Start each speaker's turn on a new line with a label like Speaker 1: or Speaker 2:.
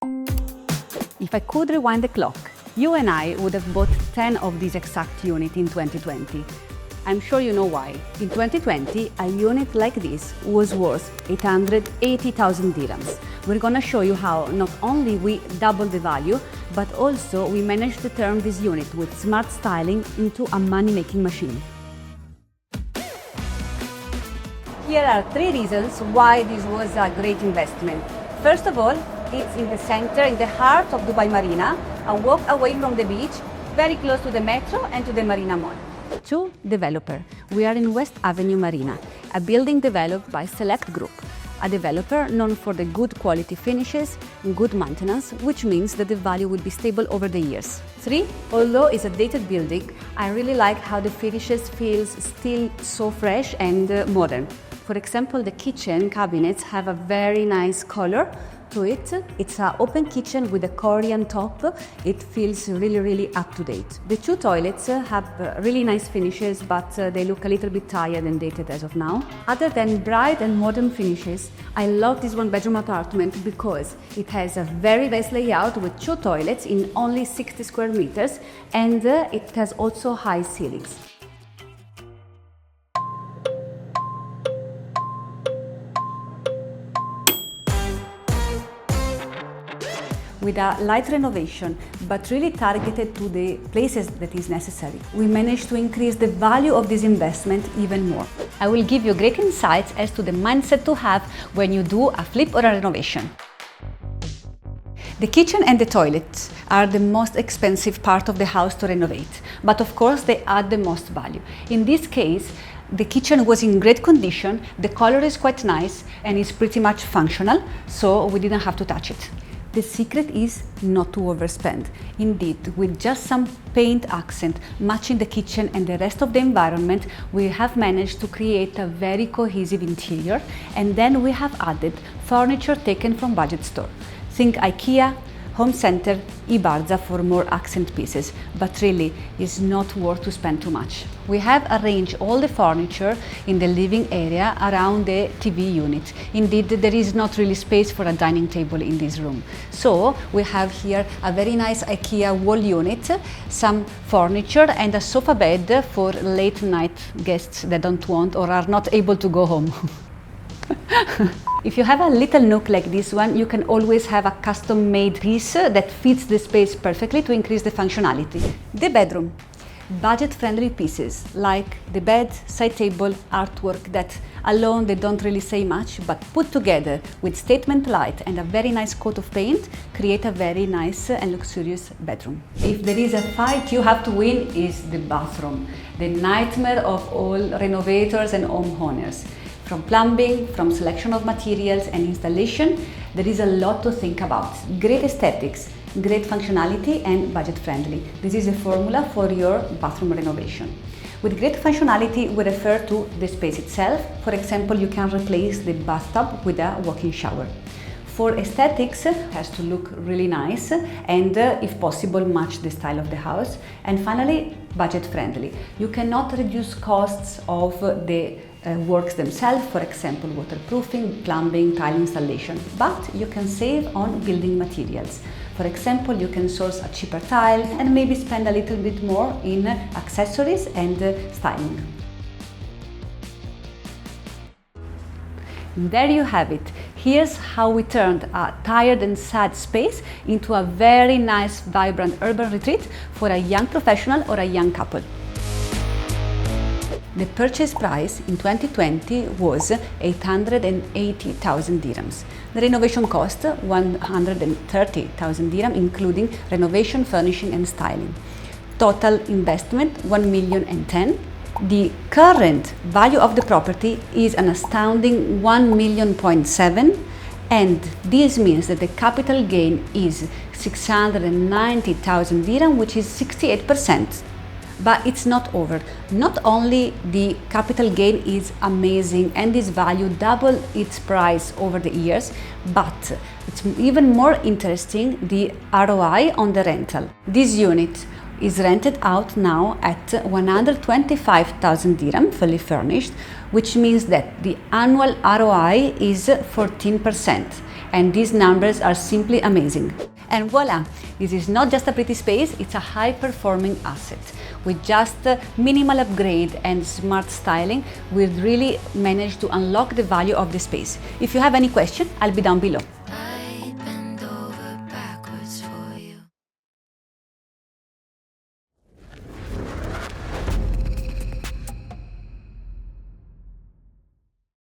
Speaker 1: If I could rewind the clock, you and I would have bought 10 of these exact units in 2020. I'm sure you know why. In 2020, a unit like this was worth 880,000 dirhams. We're gonna show you how not only we doubled the value, but also we managed to turn this unit with smart styling into a money-making machine. Here are 3 reasons why this was a great investment. First of all, it's in the center, in the heart of Dubai Marina, a walk away from the beach, very close to the metro and to the Marina Mall. 2. Developer. We are in West Avenue Marina, a building developed by Select Group, a developer known for the good quality finishes and good maintenance, which means that the value will be stable over the years. 3. Although it's a dated building, I really like how the finishes feels still so fresh and modern. For example, the kitchen cabinets have a very nice color to it. It's an open kitchen with a Korean top. It feels really up to date. The 2 toilets have really nice finishes, but they look a little bit tired and dated as of now. Other than bright and modern finishes, I love this 1-bedroom apartment because it has a very nice layout with 2 toilets in only 60 square meters, and it has also high ceilings. With a light renovation, but really targeted to the places that is necessary, we managed to increase the value of this investment even more. I will give you great insights as to the mindset to have when you do a flip or a renovation. The kitchen and the toilets are the most expensive part of the house to renovate, but of course they add the most value. In this case, the kitchen was in great condition, the color is quite nice and is pretty much functional, so we didn't have to touch it. The secret is not to overspend. Indeed, with just some paint accent matching the kitchen and the rest of the environment, we have managed to create a very cohesive interior, and then we have added furniture taken from budget store. Think IKEA, Home Center, Ibarza for more accent pieces, but really it's not worth to spend too much. We have arranged all the furniture in the living area around the TV unit. Indeed, there is not really space for a dining table in this room. So we have here a very nice IKEA wall unit, some furniture and a sofa bed for late night guests that don't want or are not able to go home. If you have a little nook like this one, you can always have a custom-made piece that fits the space perfectly to increase the functionality. The bedroom. Budget-friendly pieces like the bed, side table, artwork that alone they don't really say much, but put together with statement light and a very nice coat of paint create a very nice and luxurious bedroom. If there is a fight you have to win, is the bathroom, the nightmare of all renovators and homeowners. From plumbing, from selection of materials and installation, there is a lot to think about. Great aesthetics, great functionality and budget friendly. This is a formula for your bathroom renovation. With great functionality, we refer to the space itself. For example, you can replace the bathtub with a walk-in shower. For aesthetics, it has to look really nice and, if possible, match the style of the house. And finally, budget friendly. You cannot reduce costs of the works themselves, for example, waterproofing, plumbing, tile installation, but you can save on building materials. For example, you can source a cheaper tile and maybe spend a little bit more in accessories and styling. There you have it. Here's how we turned a tired and sad space into a very nice, vibrant urban retreat for a young professional or a young couple. The purchase price in 2020 was 880,000 dirhams. The renovation cost 130,000 dirhams, including renovation, furnishing and styling. Total investment 1,010,000. The current value of the property is an astounding 1,000,700, and this means that the capital gain is 690,000 dirham, which is 68%. But it's not over. Not only the capital gain is amazing and this value double its price over the years, but it's even more interesting the ROI on the rental. This unit is rented out now at 125,000 dirham, fully furnished, which means that the annual ROI is 14%. And these numbers are simply amazing. And voila, this is not just a pretty space, it's a high-performing asset. With just minimal upgrade and smart styling, we really managed to unlock the value of the space. If you have any question, I'll be down below.